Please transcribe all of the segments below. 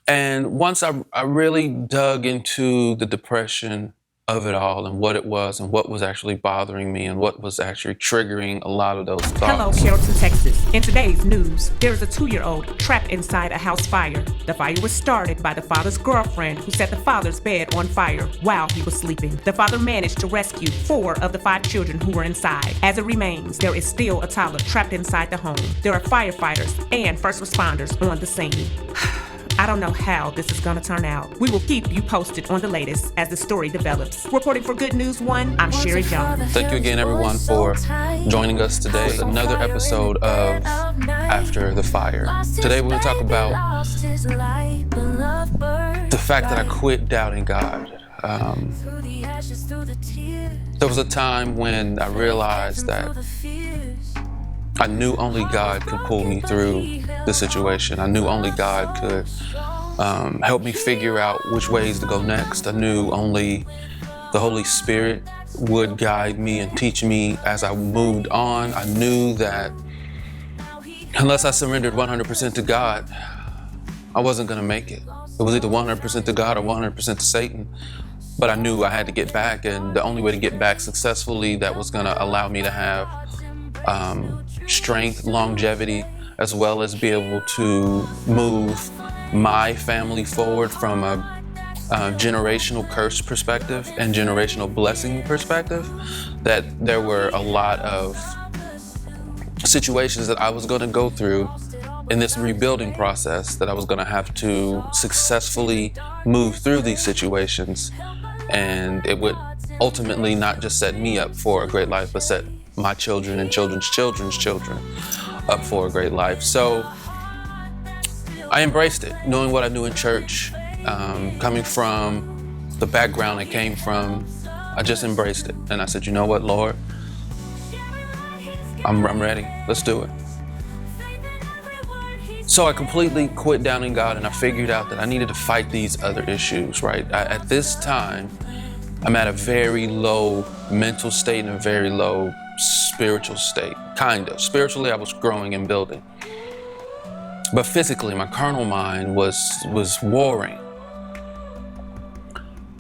And once I really dug into the depression of it all and what it was and what was actually bothering me and what was actually triggering a lot of those Hello, thoughts. Carrollton, Texas. In today's news, there is a 2-year-old trapped inside a house fire. The fire was started by the father's girlfriend who set the father's bed on fire while he was sleeping. The father managed to rescue 4 of the 5 children who were inside. As it remains, there is still a toddler trapped inside the home. There are firefighters and first responders on the scene. I don't know how this is gonna turn out. We will keep you posted on the latest as the story develops. Reporting for Good News 1, I'm Sherry Jones. Thank you again, everyone, for joining us today with another episode of After the Fire. Today we're going to talk about the fact that I quit doubting God. There was a time when I realized that I knew only God could pull me through the situation. I knew only God could help me figure out which ways to go next. I knew only the Holy Spirit would guide me and teach me as I moved on. I knew that unless I surrendered 100% to God, I wasn't going to make it. It was either 100% to God or 100% to Satan. But I knew I had to get back, and the only way to get back successfully that was going to allow me to have strength, longevity, as well as be able to move my family forward from a generational curse perspective and generational blessing perspective, that there were a lot of situations that I was going to go through in this rebuilding process, that I was going to have to successfully move through these situations, and it would ultimately not just set me up for a great life, but set my children and children's children's children up for a great life. So I embraced it, knowing what I knew in church, coming from the background I came from. I just embraced it, and I said, you know what, Lord, I'm ready. Let's do it. So I completely quit doubting God, and I figured out that I needed to fight these other issues, right? At this time, I'm at a very low mental state and a very low spiritual state, kind of. Spiritually, I was growing and building. But physically, my carnal mind was warring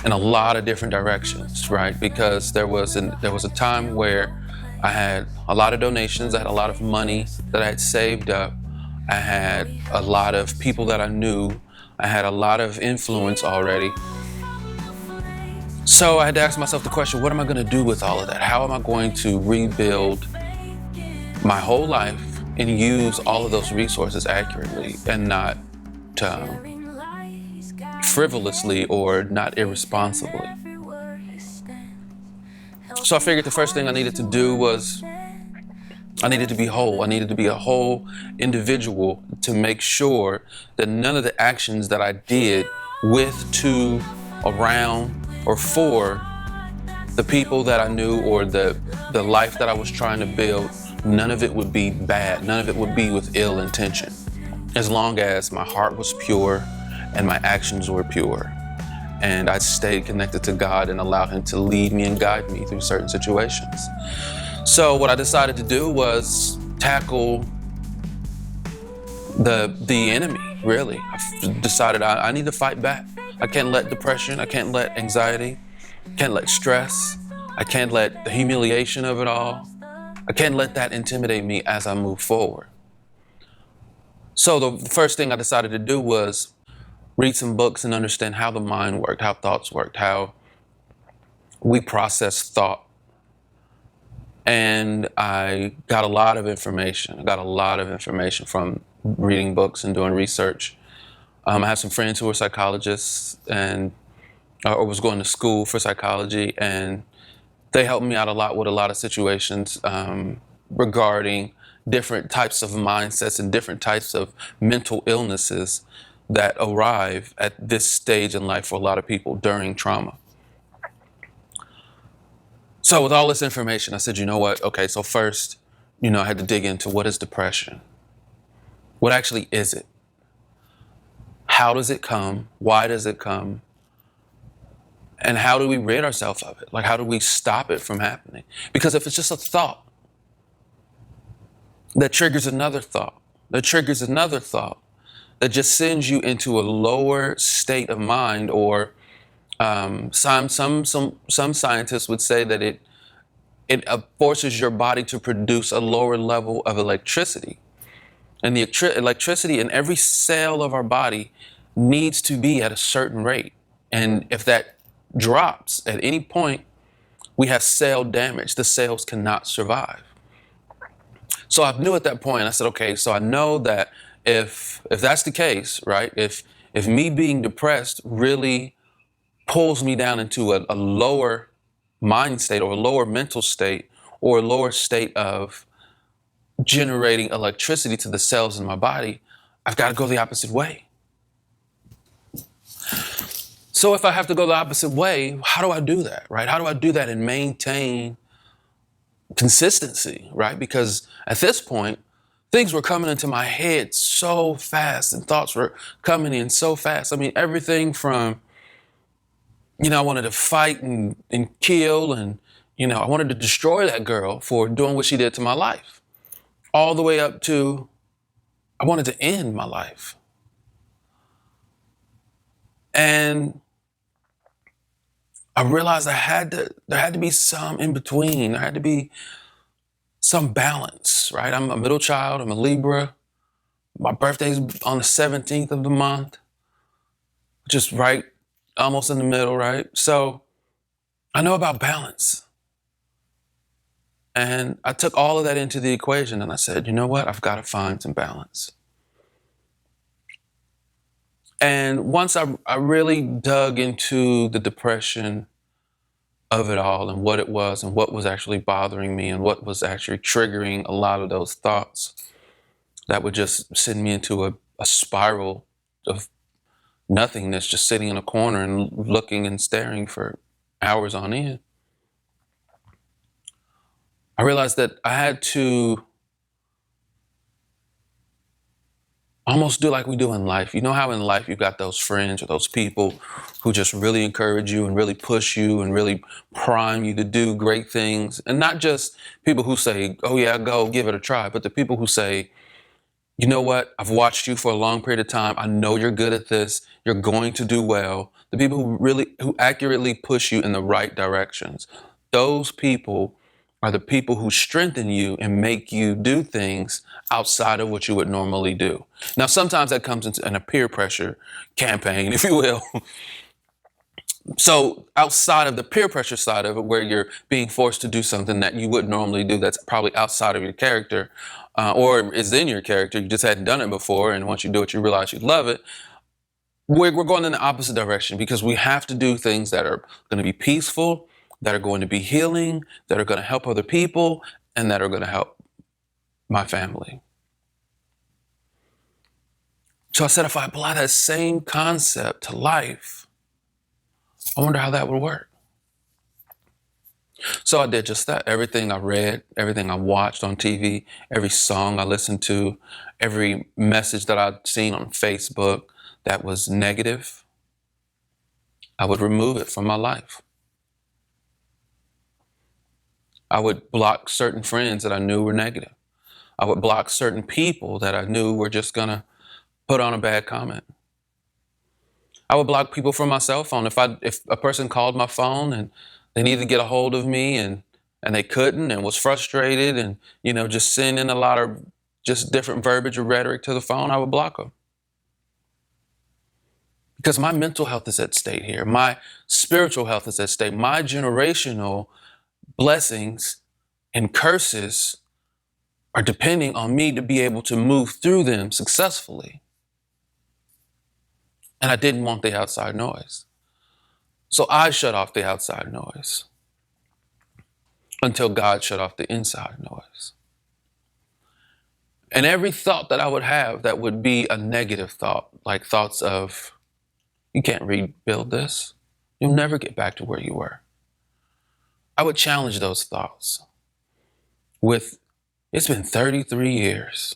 in a lot of different directions, right? Because there was a time where I had a lot of donations, I had a lot of money that I had saved up, I had a lot of people that I knew, I had a lot of influence already. So I had to ask myself the question, what am I going to do with all of that? How am I going to rebuild my whole life and use all of those resources accurately and not frivolously or not irresponsibly? So I figured the first thing I needed to do was I needed to be whole. I needed to be a whole individual to make sure that none of the actions that I did with, to, around, or for the people that I knew or the life that I was trying to build, none of it would be bad. None of it would be with ill intention, as long as my heart was pure and my actions were pure. And I stayed connected to God and allowed Him to lead me and guide me through certain situations. So what I decided to do was tackle the enemy, really. I decided I need to fight back. I can't let depression, I can't let anxiety, I can't let stress, I can't let the humiliation of it all, I can't let that intimidate me as I move forward. So the first thing I decided to do was read some books and understand how the mind worked, how thoughts worked, how we process thought. And I got a lot of information. I got a lot of information from reading books and doing research. I have some friends who are psychologists and or was going to school for psychology, and they helped me out a lot with a lot of situations regarding different types of mindsets and different types of mental illnesses that arrive at this stage in life for a lot of people during trauma. So with all this information, I said, you know what? Okay, so first, I had to dig into what is depression? What actually is it? How does it come? Why does it come? And how do we rid ourselves of it? Like, how do we stop it from happening? Because if it's just a thought that triggers another thought, that triggers another thought, that just sends you into a lower state of mind, or some scientists would say that it forces your body to produce a lower level of electricity. And the electricity in every cell of our body needs to be at a certain rate. And if that drops at any point, we have cell damage. The cells cannot survive. So I knew at that point, I said, okay, so I know that if that's the case, right? If me being depressed really pulls me down into a lower mind state, or a lower mental state, or a lower state of generating electricity to the cells in my body, I've got to go the opposite way. So if I have to go the opposite way, how do I do that, right? How do I do that and maintain consistency, right? Because at this point, things were coming into my head so fast, and thoughts were coming in so fast. I mean, everything from, I wanted to fight and kill, and, I wanted to destroy that girl for doing what she did to my life, all the way up to I wanted to end my life. And I realized there had to be some in between. There had to be some balance, right? I'm a middle child. I'm a Libra. My birthday's on the 17th of the month, just right, almost in the middle, right? So I know about balance. And I took all of that into the equation, and I said, you know what? I've got to find some balance. And once I really dug into the depression of it all, and what it was, and what was actually bothering me, and what was actually triggering a lot of those thoughts that would just send me into a spiral of nothingness, just sitting in a corner and looking and staring for hours on end, I realized that I had to almost do like we do in life. You know how in life you've got those friends or those people who just really encourage you and really push you and really prime you to do great things. And not just people who say, oh yeah, go give it a try, but the people who say, you know what? I've watched you for a long period of time. I know you're good at this. You're going to do well. The people who accurately push you in the right directions. Those people are the people who strengthen you and make you do things outside of what you would normally do. Now, sometimes that comes in a peer pressure campaign, if you will. So outside of the peer pressure side of it, where you're being forced to do something that you wouldn't normally do, that's probably outside of your character, or is in your character, you just hadn't done it before, and once you do it, you realize you love it. We're going in the opposite direction, because we have to do things that are going to be peaceful, that are going to be healing, that are going to help other people, and that are going to help my family. So I said, if I apply that same concept to life, I wonder how that would work. So I did just that. Everything I read, everything I watched on TV, every song I listened to, every message that I'd seen on Facebook that was negative, I would remove it from my life. I would block certain friends that I knew were negative. I would block certain people that I knew were just gonna put on a bad comment. I would block people from my cell phone. If a person called my phone and they needed to get a hold of me and they couldn't, and was frustrated, and just sending a lot of just different verbiage or rhetoric to the phone, I would block them. Because my mental health is at stake here. My spiritual health is at stake. My generational blessings and curses are depending on me to be able to move through them successfully. And I didn't want the outside noise. So I shut off the outside noise until God shut off the inside noise. And every thought that I would have that would be a negative thought, like thoughts of, you can't rebuild this. You'll never get back to where you were. I would challenge those thoughts with, it's been 33 years.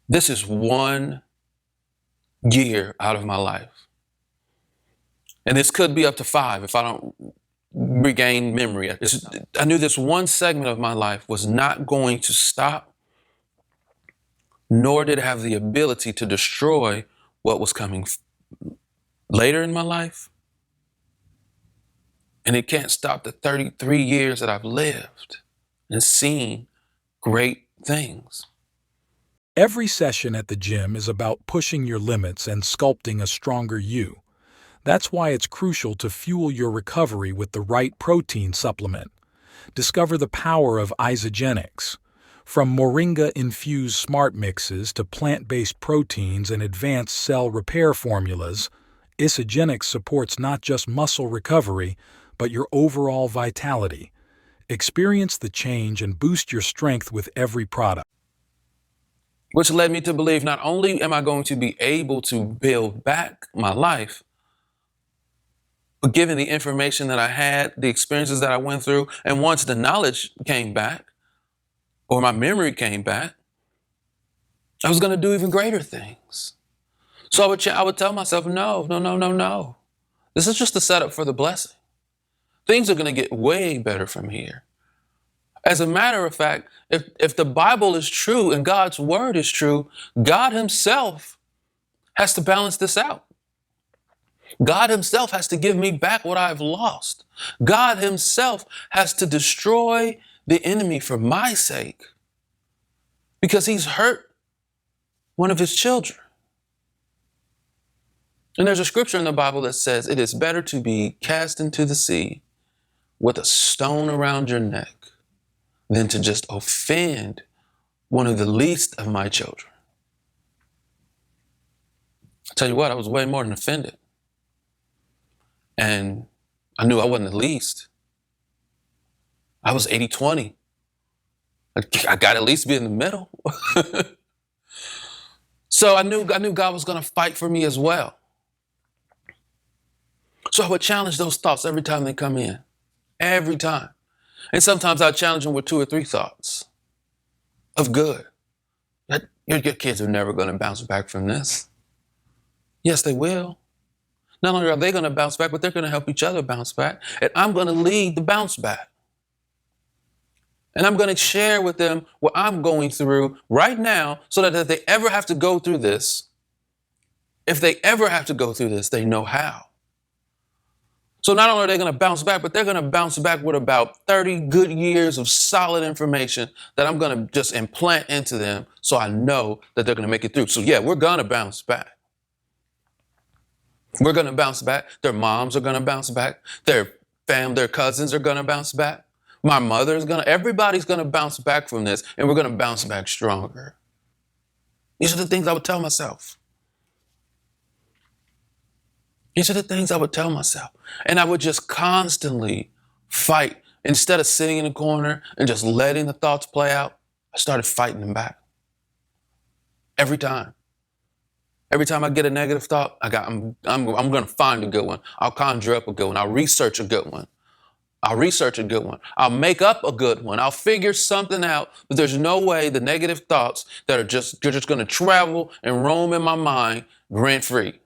This is 1 year out of my life. And this could be up to 5 if I don't regain memory. I knew this one segment of my life was not going to stop nor did it have the ability to destroy what was coming later in my life. And it can't stop the 33 years that I've lived and seen great things. Every session at the gym is about pushing your limits and sculpting a stronger you. That's why it's crucial to fuel your recovery with the right protein supplement. Discover the power of isogenics. From moringa-infused smart mixes to plant-based proteins and advanced cell repair formulas, isogenics supports not just muscle recovery, but your overall vitality. Experience the change and boost your strength with every product. Which led me to believe not only am I going to be able to build back my life, but given the information that I had, the experiences that I went through, and once the knowledge came back, or my memory came back, I was going to do even greater things. So I would tell myself, no. This is just a setup for the blessing. Things are going to get way better from here. As a matter of fact, if the Bible is true and God's word is true, God himself has to balance this out. God himself has to give me back what I've lost. God himself has to destroy the enemy for my sake because he's hurt one of his children. And there's a scripture in the Bible that says it is better to be cast into the sea with a stone around your neck than to just offend one of the least of my children. I tell you what, I was way more than offended. And I knew I wasn't the least. I was 80-20. I got to at least be in the middle. So I knew God was going to fight for me as well. So I would challenge those thoughts every time they come in. Every time. And sometimes I'd challenge them with 2 or 3 thoughts of good. That your kids are never going to bounce back from this. Yes, they will. Not only are they going to bounce back, but they're going to help each other bounce back. And I'm going to lead the bounce back. And I'm going to share with them what I'm going through right now so that if they ever have to go through this, they know how. So not only are they going to bounce back, but they're going to bounce back with about 30 good years of solid information that I'm going to just implant into them so I know that they're going to make it through. So yeah, we're going to bounce back. We're going to bounce back. Their moms are going to bounce back. Their cousins are going to bounce back. My everybody's going to bounce back from this, and we're going to bounce back stronger. These are the things I would tell myself. And I would just constantly fight. Instead of sitting in a corner and just letting the thoughts play out, I started fighting them back. Every time. Every time I get a negative thought, I'm going to find a good one. I'll conjure up a good one. I'll research a good one. I'll make up a good one. I'll figure something out, but there's no way the negative thoughts that are just going to travel and roam in my mind rent-free.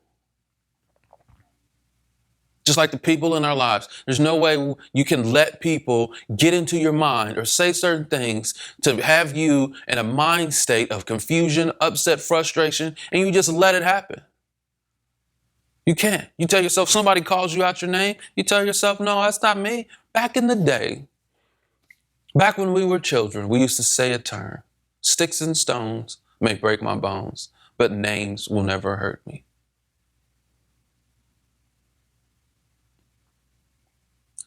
Just like the people in our lives, there's no way you can let people get into your mind or say certain things to have you in a mind state of confusion, upset, frustration, and you just let it happen. You can't. You tell yourself, somebody calls you out your name, you tell yourself, no, that's not me. Back in the day, back when we were children, we used to say a term, sticks and stones may break my bones, but names will never hurt me.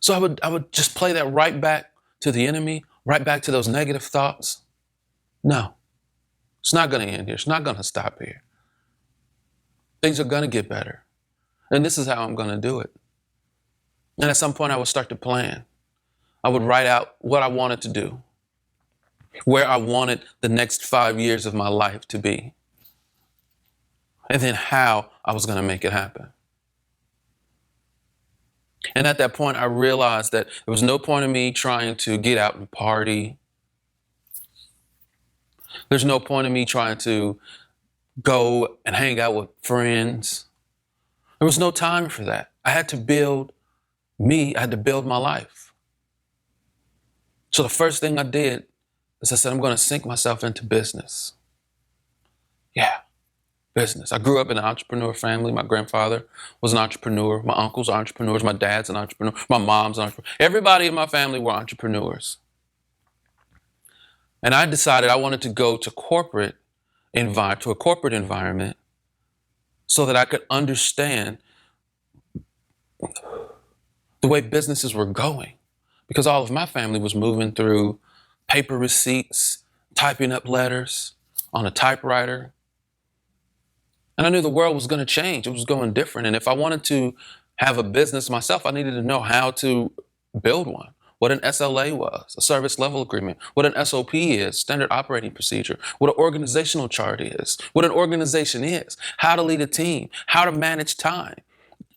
So I would just play that right back to the enemy, right back to those negative thoughts. No, it's not going to end here. It's not going to stop here. Things are going to get better. And this is how I'm going to do it. And at some point I would start to plan. I would write out what I wanted to do, where I wanted the next 5 years of my life to be, and then how I was going to make it happen. And at that point, I realized that there was no point in me trying to get out and party. There's no point in me trying to go and hang out with friends. There was no time for that. I had to build me. I had to build my life. So the first thing I did is I said, I'm going to sink myself into business. business. I grew up in an entrepreneur family. My grandfather was an entrepreneur. My uncles are entrepreneurs. My dad's an entrepreneur. My mom's an entrepreneur. Everybody in my family were entrepreneurs. And I decided I wanted to go to a corporate environment so that I could understand the way businesses were going. Because all of my family was moving through paper receipts, typing up letters on a typewriter. And I knew the world was going to change. It was going different. And if I wanted to have a business myself, I needed to know how to build one, what an SLA was, a service level agreement, what an SOP is, standard operating procedure, what an organizational chart is, what an organization is, how to lead a team, how to manage time,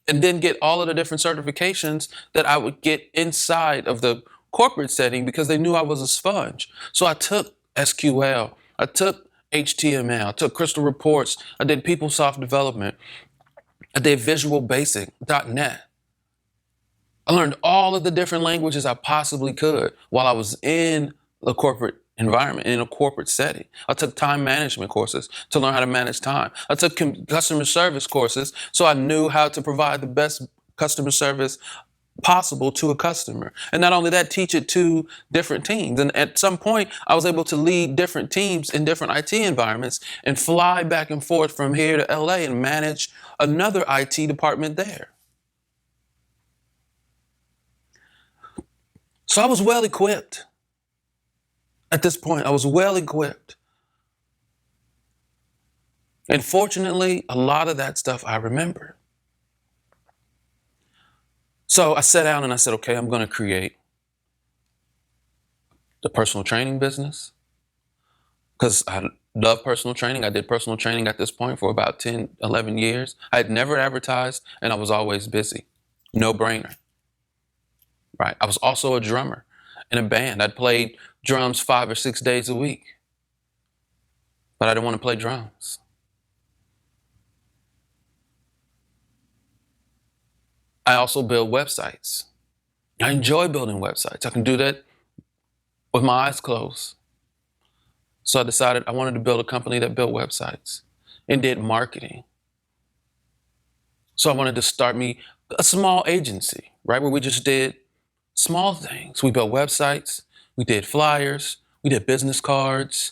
and then get all of the different certifications that I would get inside of the corporate setting because they knew I was a sponge. So I took SQL, I took HTML, I took Crystal Reports, I did PeopleSoft development, I did Visual Basic, .NET. I learned all of the different languages I possibly could while I was in the corporate environment, in a corporate setting. I took time management courses to learn how to manage time. I took customer service courses so I knew how to provide the best customer service possible to a customer. And not only that, teach it to different teams. And at some point, I was able to lead different teams in different IT environments and fly back and forth from here to LA and manage another IT department there. So I was well equipped. At this point, I was well equipped. And fortunately, a lot of that stuff I remember. So I sat down and I said, okay, I'm going to create the personal training business because I love personal training. I did personal training at this point for about 10, 11 years. I had never advertised and I was always busy. No brainer. Right. I was also a drummer in a band. I'd played drums 5 or 6 days a week, but I didn't want to play drums. I also build websites. I enjoy building websites. I can do that with my eyes closed. So I decided I wanted to build a company that built websites and did marketing. So I wanted to start me a small agency, right, where we just did small things. We built websites, we did flyers, we did business cards,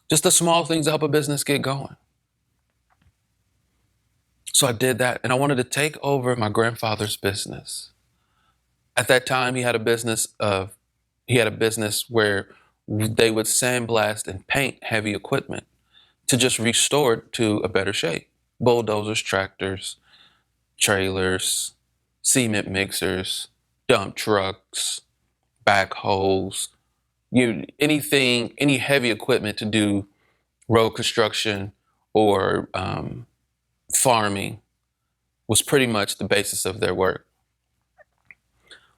just the small things to help a business get going. So I did that, and I wanted to take over my grandfather's business. At that time, he had a business where they would sandblast and paint heavy equipment to just restore it to a better shape. Bulldozers, tractors, trailers, cement mixers, dump trucks, backhoes, any heavy equipment to do road construction or farming was pretty much the basis of their work.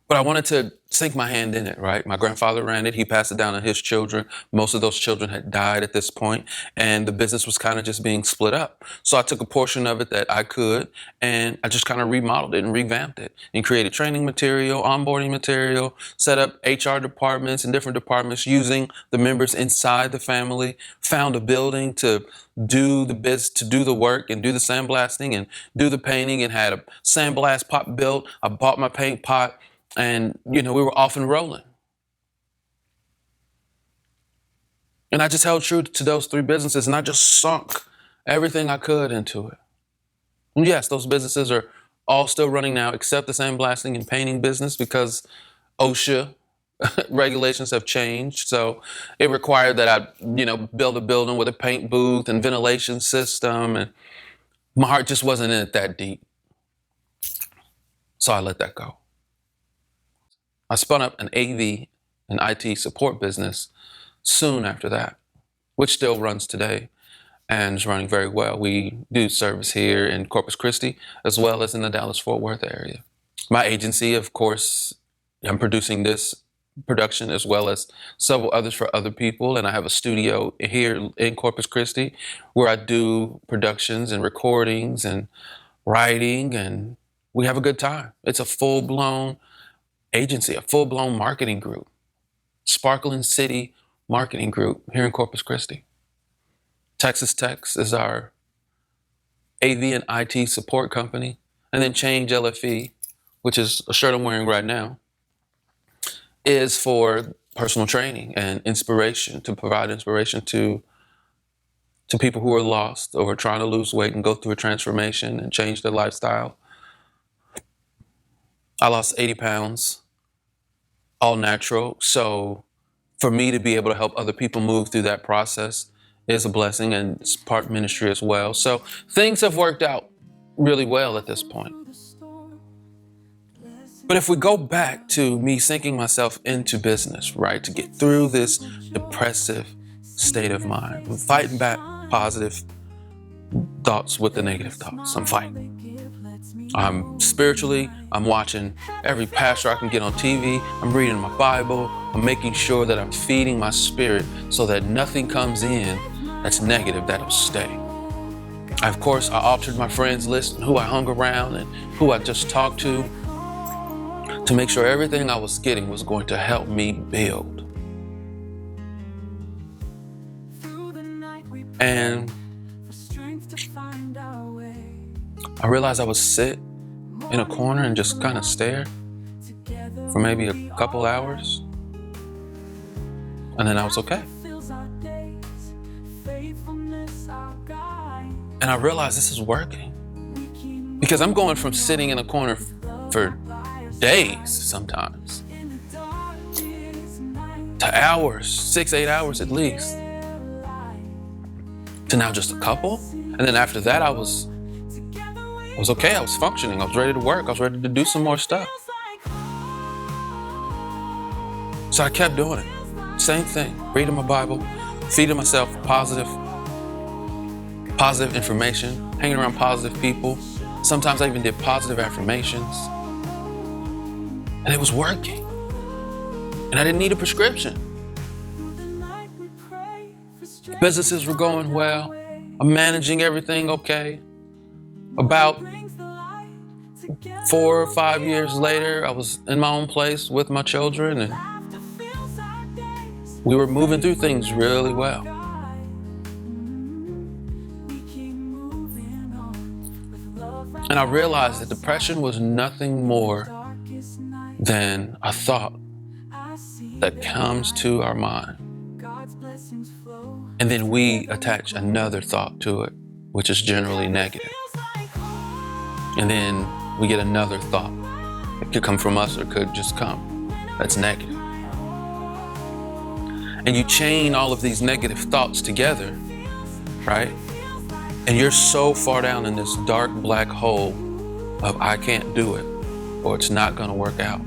But I wanted to sink my hand in it, right? My grandfather ran it. He passed it down to his children. Most of those children had died at this point, and the business was kind of just being split up. So I took a portion of it that I could, and I just kind of remodeled it and revamped it and created training material, onboarding material, set up HR departments and different departments using the members inside the family, found a building to do the work and do the sandblasting and do the painting, and had a sandblast pot built. I bought my paint pot. And, we were off and rolling. And I just held true to those 3 businesses, and I just sunk everything I could into it. And yes, those businesses are all still running now, except the sandblasting and painting business, because OSHA regulations have changed. So it required that I, build a building with a paint booth and ventilation system. And my heart just wasn't in it that deep. So I let that go. I spun up an AV and IT support business soon after that, which still runs today and is running very well. We do service here in Corpus Christi as well as in the Dallas-Fort Worth area. My agency, of course, I'm producing this production as well as several others for other people, and I have a studio here in Corpus Christi where I do productions and recordings and writing, and we have a good time. It's a full-blown agency, a full-blown marketing group, Sparkling City Marketing Group here in Corpus Christi. Texas Techs is our AV and IT support company, and then Change LFE, which is a shirt I'm wearing right now, is for personal training and inspiration, to provide inspiration to people who are lost or are trying to lose weight and go through a transformation and change their lifestyle. I lost 80 pounds, all natural. So for me to be able to help other people move through that process is a blessing, and it's part ministry as well. So things have worked out really well at this point. But if we go back to me sinking myself into business, right, to get through this depressive state of mind, I'm fighting back positive thoughts with the negative thoughts. I'm fighting. I'm spiritually, I'm watching every pastor I can get on TV. I'm reading my Bible. I'm making sure that I'm feeding my spirit so that nothing comes in that's negative that'll stay. Of course, I altered my friends list and who I hung around and who I just talked to make sure everything I was getting was going to help me build. And I realized I would sit in a corner and just kind of stare for maybe a couple hours. And then I was okay. And I realized this is working. Because I'm going from sitting in a corner for days sometimes to hours, 6-8 hours at least, to now just a couple. And then after that, I was okay. I was functioning. I was ready to work. I was ready to do some more stuff. So I kept doing it. Same thing. Reading my Bible, feeding myself positive information, hanging around positive people. Sometimes I even did positive affirmations. And it was working. And I didn't need a prescription. Businesses were going well. I'm managing everything okay. About 4 or 5 years later, I was in my own place with my children, and we were moving through things really well. And I realized that depression was nothing more than a thought that comes to our mind. And then we attach another thought to it, which is generally negative. And then we get another thought. It could come from us or it could just come. That's negative. And you chain all of these negative thoughts together, right? And you're so far down in this dark black hole of I can't do it, or it's not gonna work out,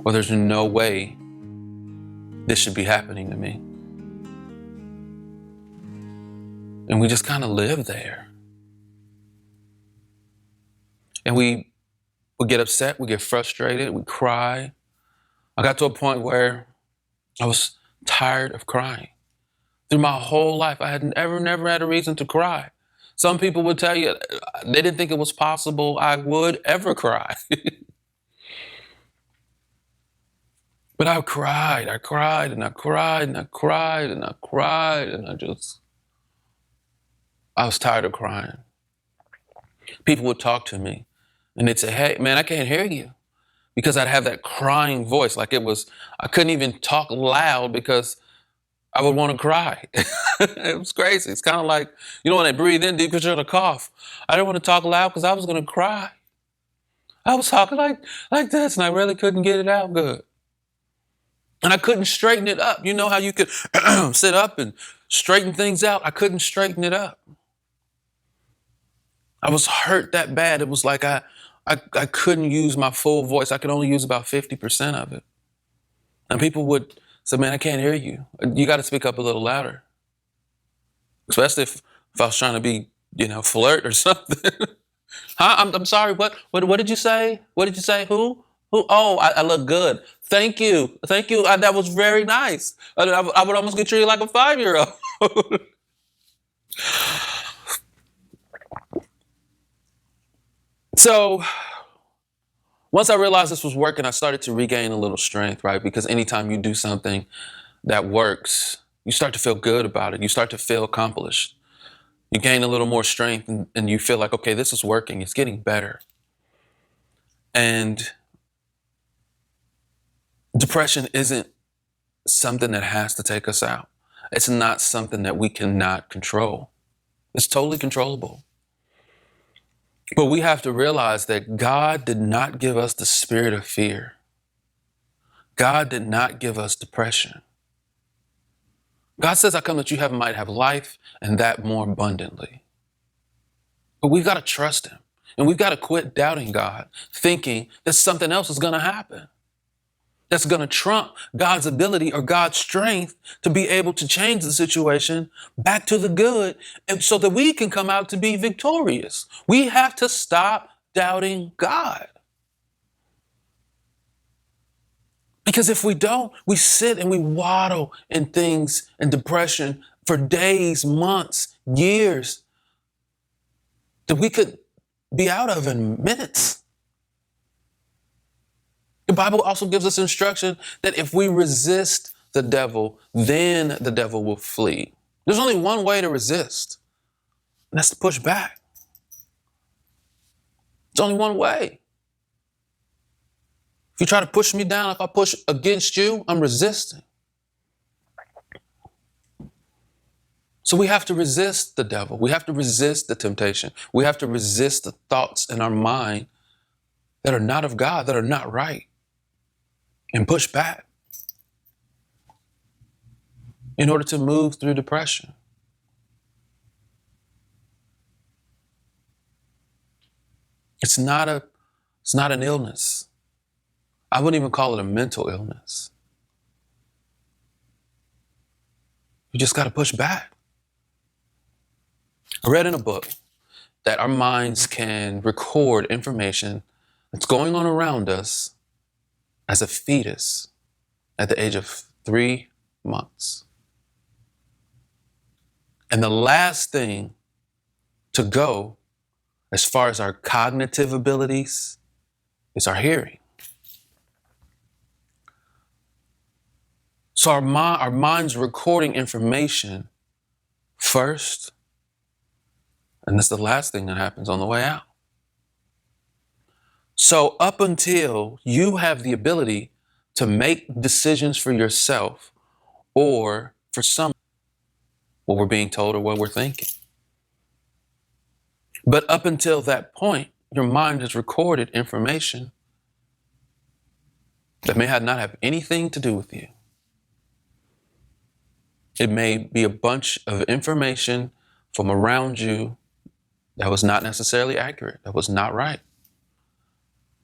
or there's no way this should be happening to me. And we just kind of live there. And we get upset, we get frustrated, we cry. I got to a point where I was tired of crying. Through my whole life, I had never had a reason to cry. Some people would tell you they didn't think it was possible I would ever cry. But I cried, and I cried, and I cried, and I cried, and I was tired of crying. People would talk to me and they'd say, hey, man, I can't hear you. Because I'd have that crying voice, like I couldn't even talk loud because I would want to cry. It was crazy. It's kind of like, when they breathe in deep because you're going to cough. I didn't want to talk loud because I was going to cry. I was talking like this, and I really couldn't get it out good. And I couldn't straighten it up. You know how you could sit up and straighten things out? I couldn't straighten it up. I was hurt that bad. It was like I couldn't use my full voice. I could only use about 50% of it. And people would say, man, I can't hear you. You got to speak up a little louder. Especially if I was trying to be, flirt or something. Huh? I'm sorry. What did you say? What did you say? Who? Oh, I look good. Thank you. That was very nice. I would almost get treated like a 5-year-old. So once I realized this was working, I started to regain a little strength, right? Because anytime you do something that works, you start to feel good about it. You start to feel accomplished. You gain a little more strength and you feel like, okay, this is working. It's getting better. And depression isn't something that has to take us out. It's not something that we cannot control. It's totally controllable. But we have to realize that God did not give us the spirit of fear. God did not give us depression. God says, I come that you might have life and that more abundantly. But we've got to trust him. And we've got to quit doubting God, thinking that something else is going to happen that's going to trump God's ability or God's strength to be able to change the situation back to the good, and so that we can come out to be victorious. We have to stop doubting God. Because if we don't, we sit and we waddle in things and depression for days, months, years that we could be out of in minutes. The Bible also gives us instruction that if we resist the devil, then the devil will flee. There's only one way to resist, and that's to push back. It's only one way. If you try to push me down, if I push against you, I'm resisting. So we have to resist the devil. We have to resist the temptation. We have to resist the thoughts in our mind that are not of God, that are not right, and push back in order to move through depression. It's not an illness. I wouldn't even call it a mental illness. You just got to push back. I read in a book that our minds can record information that's going on around us as a fetus at the age of 3 months. And the last thing to go, as far as our cognitive abilities, is our hearing. So our mind's recording information first, and that's the last thing that happens on the way out. So up until you have the ability to make decisions for yourself or for someone, what we're being told or what we're thinking. But up until that point, your mind has recorded information that may not have anything to do with you. It may be a bunch of information from around you that was not necessarily accurate, that was not right.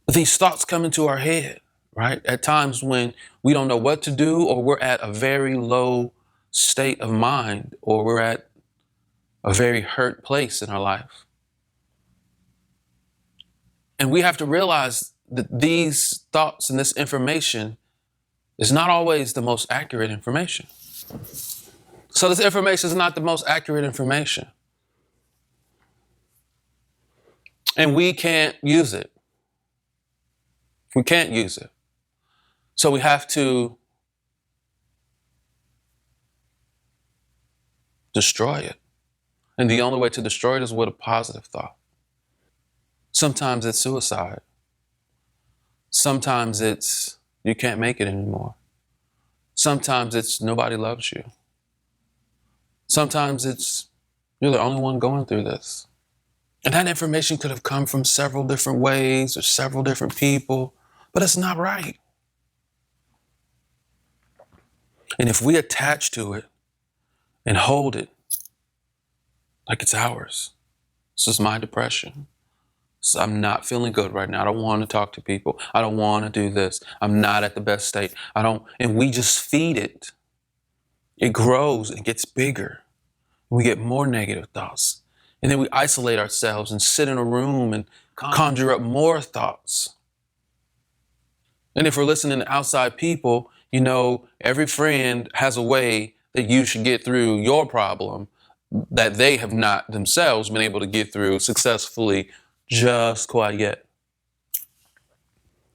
But these thoughts come into our head, right? At times when we don't know what to do, or we're at a very low state of mind, or we're at a very hurt place in our life. And we have to realize that these thoughts and this information is not always the most accurate information. So this information is not the most accurate information. And we can't use it. We can't use it. So we have to destroy it. And the only way to destroy it is with a positive thought. Sometimes it's suicide. Sometimes it's you can't make it anymore. Sometimes it's nobody loves you. Sometimes it's you're the only one going through this. And that information could have come from several different ways or several different people, but it's not right. And if we attach to it and hold it like it's ours, this is my depression. So I'm not feeling good right now. I don't want to talk to people. I don't want to do this. I'm not at the best state. And we just feed it. It grows and gets bigger. We get more negative thoughts. And then we isolate ourselves and sit in a room and conjure up more thoughts. And if we're listening to outside people, you know, every friend has a way that you should get through your problem that they have not themselves been able to get through successfully just quite yet.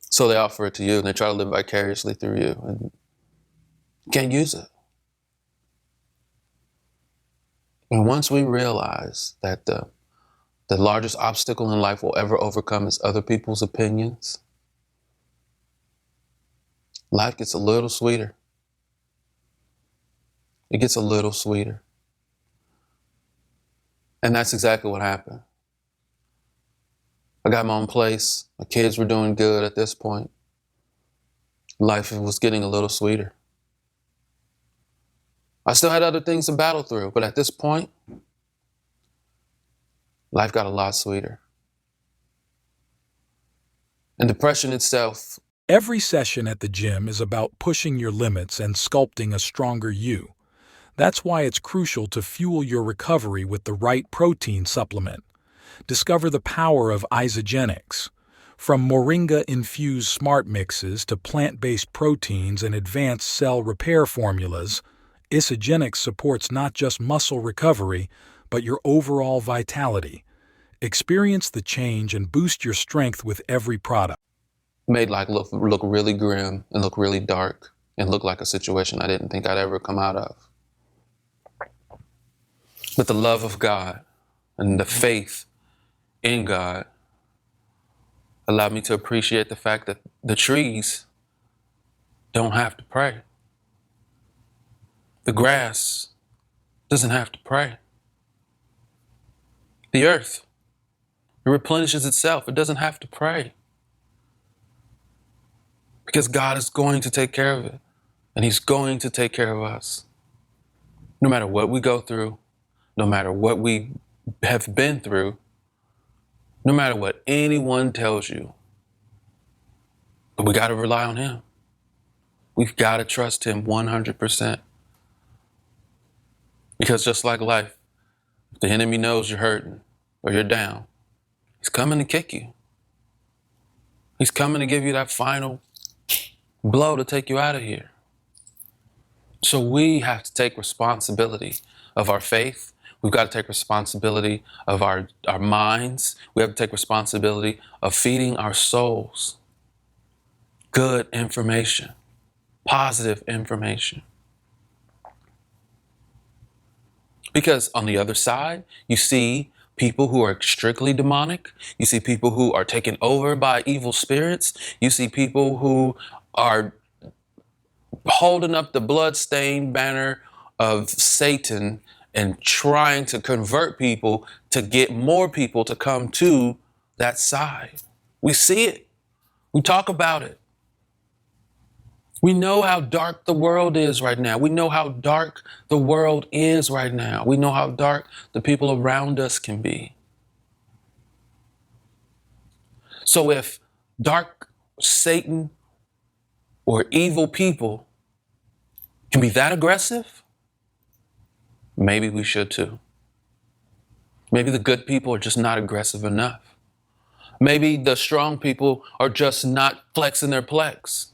So they offer it to you and they try to live vicariously through you, and you can't use it. And once we realize that the largest obstacle in life we'll ever overcome is other people's opinions, life gets a little sweeter. It gets a little sweeter. And that's exactly what happened. I got my own place. My kids were doing good at this point. Life was getting a little sweeter. I still had other things to battle through, but at this point, life got a lot sweeter. And depression itself. Every session at the gym is about pushing your limits and sculpting a stronger you. That's why it's crucial to fuel your recovery with the right protein supplement. Discover the power of isogenics. From moringa-infused smart mixes to plant-based proteins and advanced cell repair formulas, isogenics supports not just muscle recovery, but your overall vitality. Experience the change and boost your strength with every product. Made like look really grim and look really dark and look like a situation I didn't think I'd ever come out of. But the love of God and the faith in God allowed me to appreciate the fact that the trees don't have to pray. The grass doesn't have to pray. The earth, it replenishes itself. It doesn't have to pray. Because God is going to take care of it. And He's going to take care of us. No matter what we go through, no matter what we have been through, no matter what anyone tells you, but we got to rely on Him. We've got to trust Him 100%. Because just like life, if the enemy knows you're hurting or you're down, he's coming to kick you. He's coming to give you that final blow to take you out of here. So we have to take responsibility of our faith. We've got to take responsibility of our minds. We have to take responsibility of feeding our souls good information, positive information. Because on the other side, you see people who are strictly demonic. You see people who are taken over by evil spirits. You see people who are holding up the bloodstained banner of Satan and trying to convert people to get more people to come to that side. We see it. We talk about it. We know how dark the world is right now. We know how dark the world is right now. We know how dark the people around us can be. So if dark Satan or evil people can be that aggressive, maybe we should too. Maybe the good people are just not aggressive enough. Maybe the strong people are just not flexing their plex.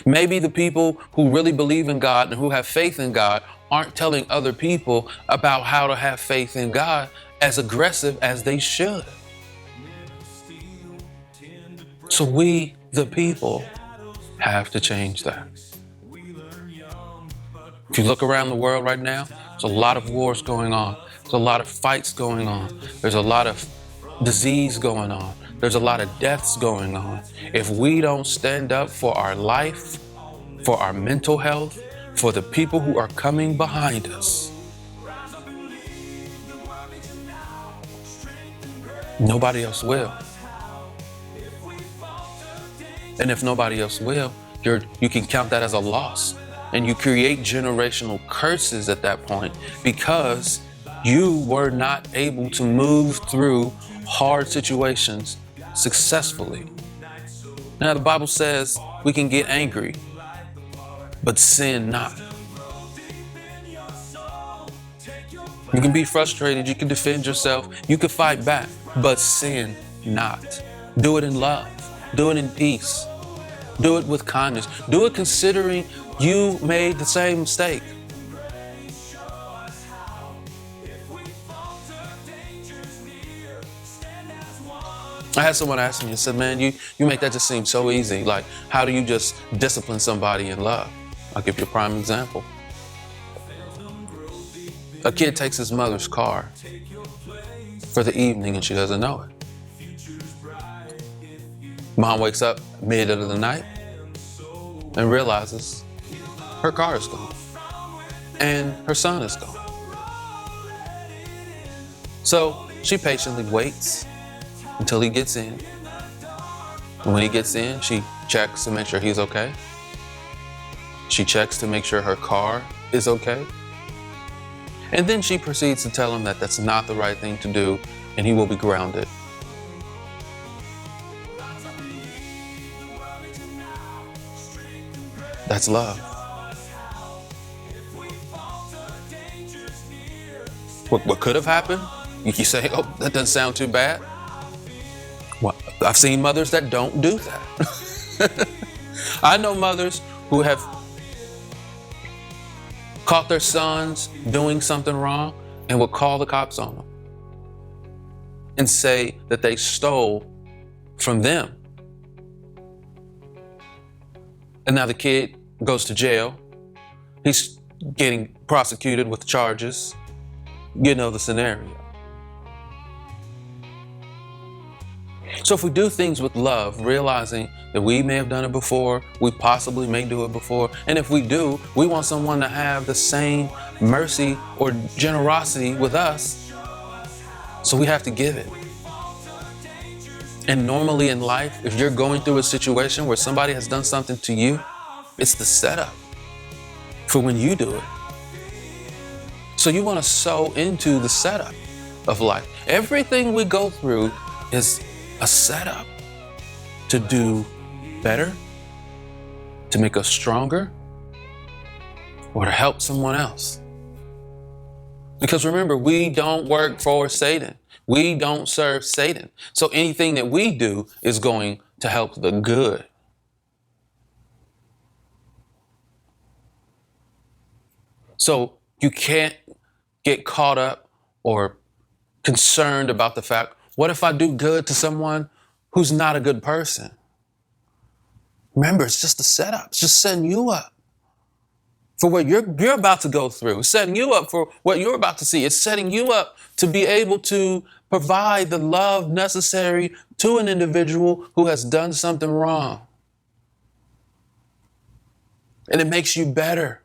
Maybe the people who really believe in God and who have faith in God aren't telling other people about how to have faith in God as aggressive as they should. So we, the people, have to change that. If you look around the world right now, there's a lot of wars going on. There's a lot of fights going on. There's a lot of disease going on. There's a lot of deaths going on. If we don't stand up for our life, for our mental health, for the people who are coming behind us, nobody else will. And if nobody else will, you can count that as a loss. And you create generational curses at that point because you were not able to move through hard situations successfully. Now, the Bible says we can get angry, but sin not. You can be frustrated, you can defend yourself, you can fight back, but sin not. Do it in love, do it in peace, do it with kindness, do it considering you made the same mistake. I had someone ask me and said, man, you make that just seem so easy. Like, how do you just discipline somebody in love? I'll give you a prime example. A kid takes his mother's car for the evening and she doesn't know it. Mom wakes up mid of the night and realizes her car is gone and her son is gone. So she patiently waits until he gets in. And when he gets in, she checks to make sure he's okay. She checks to make sure her car is okay. And then she proceeds to tell him that that's not the right thing to do and he will be grounded. That's love. What could have happened? You say, oh, that doesn't sound too bad. Well, I've seen mothers that don't do that. I know mothers who have caught their sons doing something wrong and would call the cops on them and say that they stole from them. And now the kid goes to jail. He's getting prosecuted with charges. You know the scenario. So if we do things with love, realizing that we may have done it before, we possibly may do it before, and if we do, we want someone to have the same mercy or generosity with us, so we have to give it. And normally in life, if you're going through a situation where somebody has done something to you, it's the setup for when you do it. So you want to sow into the setup of life. Everything we go through is a setup to do better, to make us stronger, or to help someone else. Because remember, we don't work for Satan. We don't serve Satan. So anything that we do is going to help the good. So you can't get caught up or concerned about the fact, what if I do good to someone who's not a good person? Remember, it's just a setup. It's just setting you up for what you're about to go through. It's setting you up for what you're about to see. It's setting you up to be able to provide the love necessary to an individual who has done something wrong. And it makes you better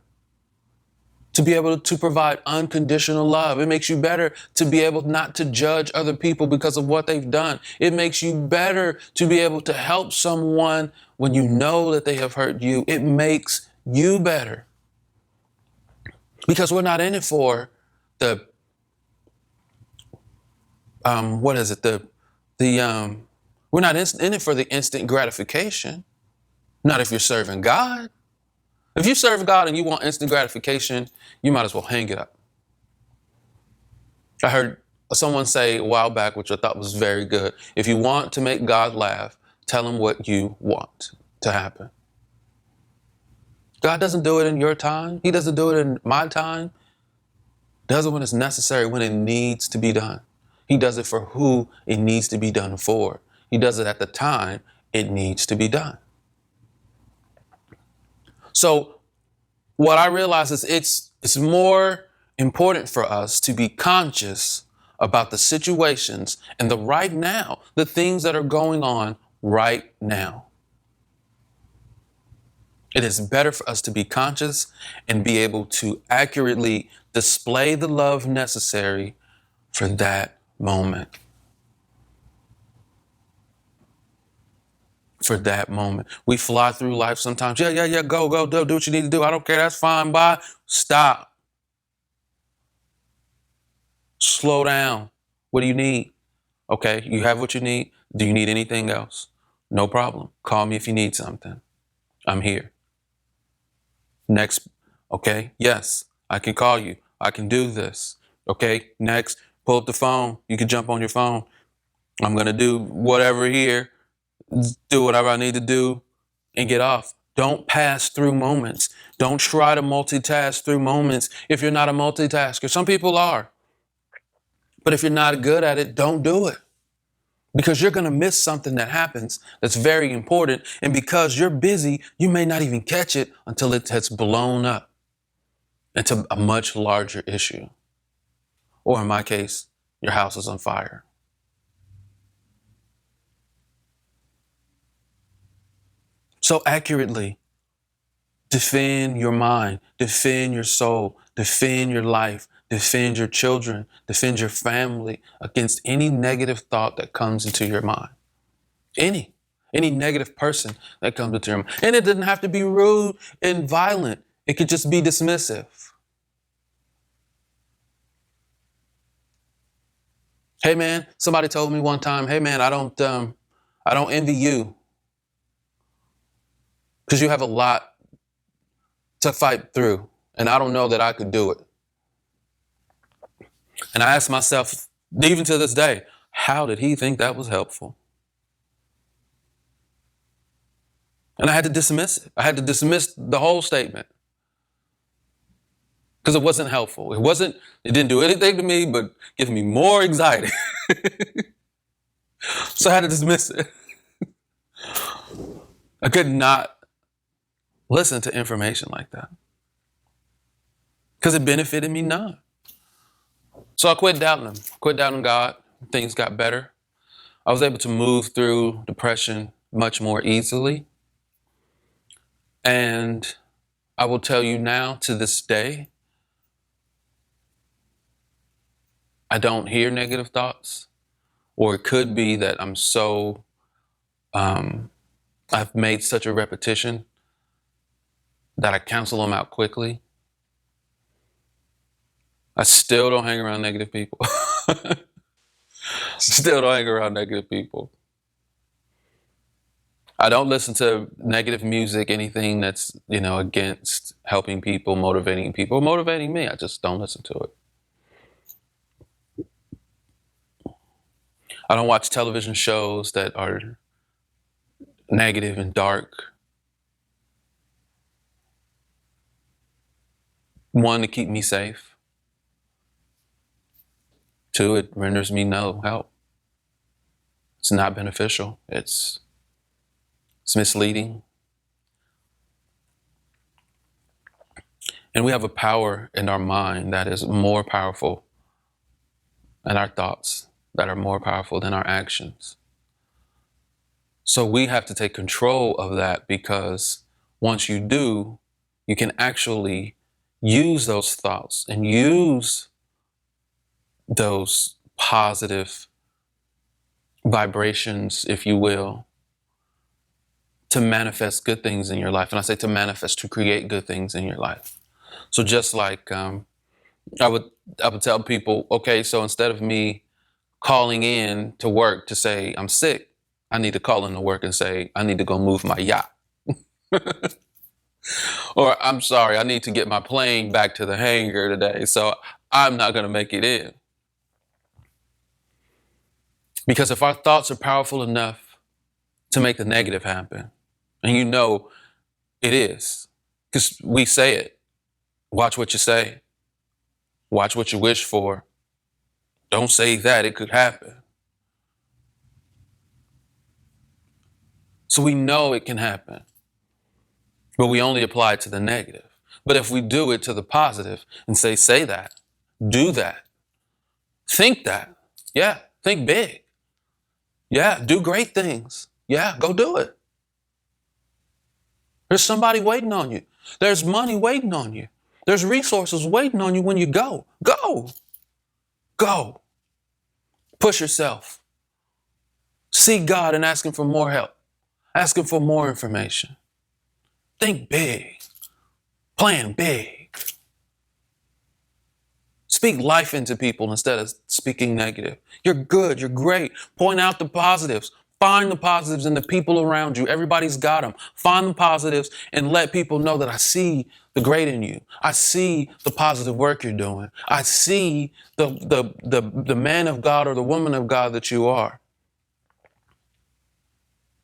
to be able to provide unconditional love. It makes you better to be able not to judge other people because of what they've done. It makes you better to be able to help someone when you know that they have hurt you. It makes you better. Because we're not in it for the, we're not in it for the instant gratification. Not if you're serving God. If you serve God and you want instant gratification, you might as well hang it up. I heard someone say a while back, which I thought was very good. If you want to make God laugh, tell him what you want to happen. God doesn't do it in your time. He doesn't do it in my time. He does it when it's necessary, when it needs to be done. He does it for who it needs to be done for. He does it at the time it needs to be done. So what I realize is it's more important for us to be conscious about the situations and the right now, the things that are going on right now. It is better for us to be conscious and be able to accurately display the love necessary for that moment. For that moment. We fly through life sometimes. Yeah, go, do what you need to do. I don't care, that's fine, bye. Stop. Slow down. What do you need? Okay, you have what you need. Do you need anything else? No problem. Call me if you need something. I'm here. Next, okay, yes, I can call you. I can do this. Okay, next, pull up the phone. You can jump on your phone. I'm gonna do whatever here. Do whatever I need to do and get off. Don't pass through moments. Don't try to multitask through moments if you're not a multitasker. Some people are. But if you're not good at it, don't do it. Because you're going to miss something that happens that's very important. And because you're busy, you may not even catch it until it has blown up into a much larger issue. or in my case, your house is on fire. So accurately defend your mind, defend your soul, defend your life, defend your children, defend your family against any negative thought that comes into your mind. Any negative person that comes into your mind. And it doesn't have to be rude and violent. It could just be dismissive. Hey man, somebody told me one time, hey man, I don't envy you because you have a lot to fight through, and I don't know that I could do it. And I ask myself, even to this day, how did he think that was helpful? And I had to dismiss it. I had to dismiss the whole statement because it wasn't helpful. It didn't do anything to me but give me more anxiety. So I had to dismiss it. I could not listen to information like that because it benefited me none. So I quit doubting him, quit doubting God. Things got better. I was able to move through depression much more easily. And I will tell you now, to this day, I don't hear negative thoughts, or it could be that I'm so, I've made such a repetition that I cancel them out quickly. I still don't hang around negative people. Still don't hang around negative people. I don't listen to negative music, anything that's, against helping people, motivating me. I just don't listen to it. I don't watch television shows that are negative and dark. One, to keep me safe. Two, it renders me no help. It's not beneficial. It's misleading. And we have a power in our mind that is more powerful than our thoughts, that are more powerful than our actions. So we have to take control of that, because once you do, you can actually use those thoughts and use those positive vibrations, if you will, to manifest good things in your life. And I say to manifest, to create good things in your life. So just like I would tell people, okay, so instead of me calling in to work to say I'm sick, I need to call into work and say I need to go move my yacht. Or I'm sorry, I need to get my plane back to the hangar today, so I'm not going to make it in. Because if our thoughts are powerful enough to make the negative happen, and it is, because we say it, watch what you say, watch what you wish for. Don't say that, it could happen. So we know it can happen, but we only apply it to the negative. But if we do it to the positive and say that, do that, think that, yeah, think big. Yeah, do great things. Yeah, go do it. There's somebody waiting on you. There's money waiting on you. There's resources waiting on you when you go. Go. Go. Push yourself. Seek God and ask Him for more help. Ask Him for more information. Think big. Plan big. Speak life into people instead of speaking negative. You're good. You're great. Point out the positives. Find the positives in the people around you. Everybody's got them. Find the positives and let people know that I see the great in you. I see the positive work you're doing. I see the man of God or the woman of God that you are.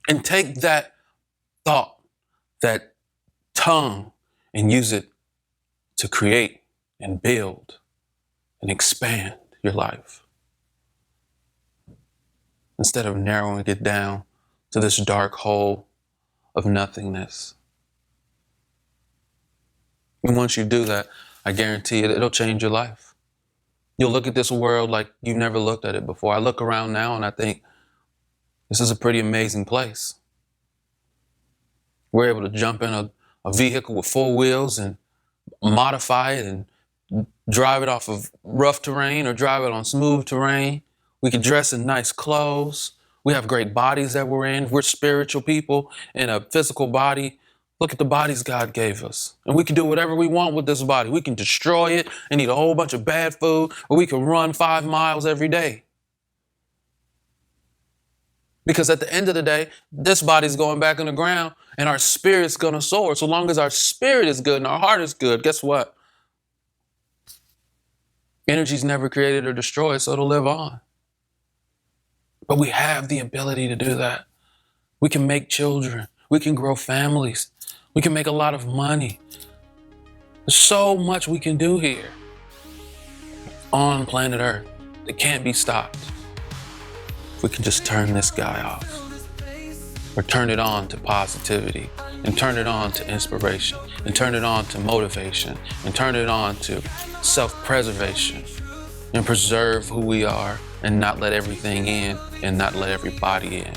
And take that thought, that tongue, and use it to create and build and expand your life, instead of narrowing it down to this dark hole of nothingness. And once you do that, I guarantee it'll change your life. You'll look at this world like you've never looked at it before. I look around now and I think this is a pretty amazing place. We're able to jump in a vehicle with 4 wheels and modify it and drive it off of rough terrain or drive it on smooth terrain. We can dress in nice clothes. We have great bodies that we're in. We're spiritual people in a physical body. Look at the bodies God gave us. And we can do whatever we want with this body. We can destroy it and eat a whole bunch of bad food, or we can run 5 miles every day. Because at the end of the day, this body's going back in the ground and our spirit's going to soar. So long as our spirit is good and our heart is good, guess what? Energy's never created or destroyed, so it'll live on. But we have the ability to do that. We can make children. We can grow families. We can make a lot of money. There's so much we can do here on planet Earth that can't be stopped. If we can just turn this guy off, or turn it on to positivity, and turn it on to inspiration, and turn it on to motivation, and turn it on to self-preservation, and preserve who we are and not let everything in and not let everybody in.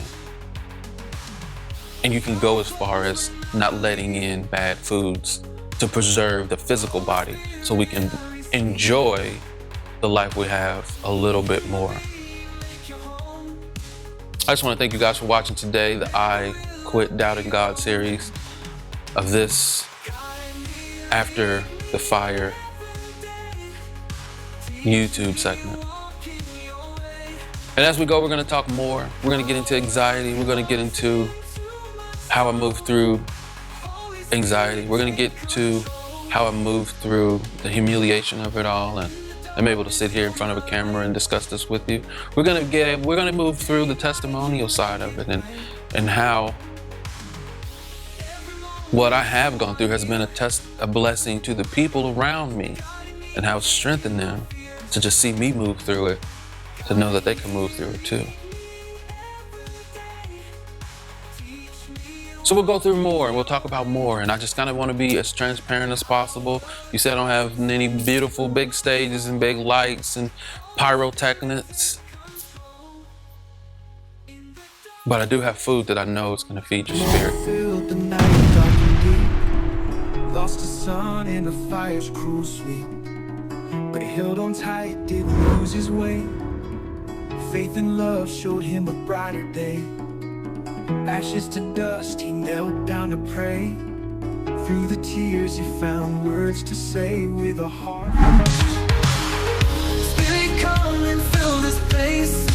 And you can go as far as not letting in bad foods to preserve the physical body so we can enjoy the life we have a little bit more. I just want to thank you guys for watching today, the I Quit Doubting God series of this After the Fire YouTube segment. And as we go, we're going to talk more. We're going to get into anxiety. We're going to get into how I move through anxiety. We're going to get to how I move through the humiliation of it all, and I'm able to sit here in front of a camera and discuss this with you. We're going to move through the testimonial side of it and how what I have gone through has been a blessing to the people around me, and how it's strengthened them to just see me move through it, to know that they can move through it too. So we'll go through more, we'll talk about more, and I just kind of want to be as transparent as possible. You said I don't have any beautiful big stages and big lights and pyrotechnics, but I do have food that I know is going to feed your spirit. Filled the night dark and deep. Lost the sun in the fire's cruel sweep, but he held on tight, didn't lose his way. Faith and love showed him a brighter day. Ashes to dust, he knelt down to pray. Through the tears, he found words to say with a heart. Spirit, come and fill this place.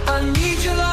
I need your love.